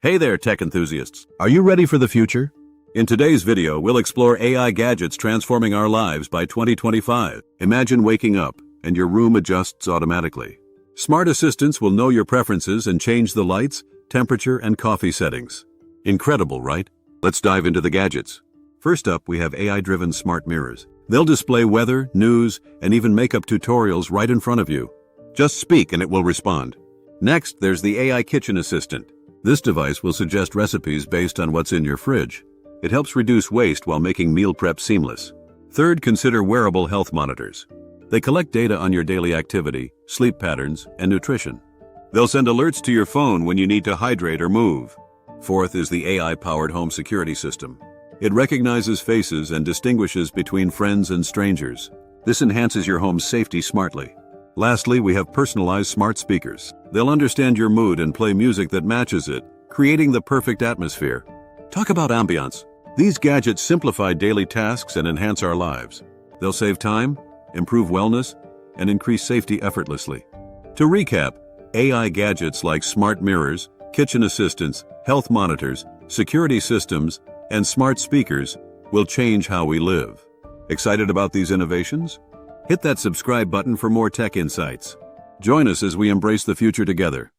Hey there, tech enthusiasts. Are you ready for the future? In today's video, we'll explore AI gadgets transforming our lives by 2025. Imagine waking up and your room adjusts automatically. Smart assistants will know your preferences and change the lights, temperature, and coffee settings. Incredible, right? Let's dive into the gadgets. First up, we have AI-driven smart mirrors. They'll display weather, news, and even makeup tutorials right in front of you. Just speak and it will respond. Next, there's the AI kitchen assistant. This device will suggest recipes based on what's in your fridge. It helps reduce waste while making meal prep seamless. Third, consider wearable health monitors. They collect data on your daily activity, sleep patterns, and nutrition. They'll send alerts to your phone when you need to hydrate or move. Fourth is the AI-powered home security system. It recognizes faces and distinguishes between friends and strangers. This enhances your home's safety smartly. Lastly, we have personalized smart speakers. They'll understand your mood and play music that matches it, creating the perfect atmosphere. Talk about ambiance. These gadgets simplify daily tasks and enhance our lives. They'll save time, improve wellness, and increase safety effortlessly. To recap, AI gadgets like smart mirrors, kitchen assistants, health monitors, security systems, and smart speakers will change how we live. Excited about these innovations? Hit that subscribe button for more tech insights. Join us as we embrace the future together.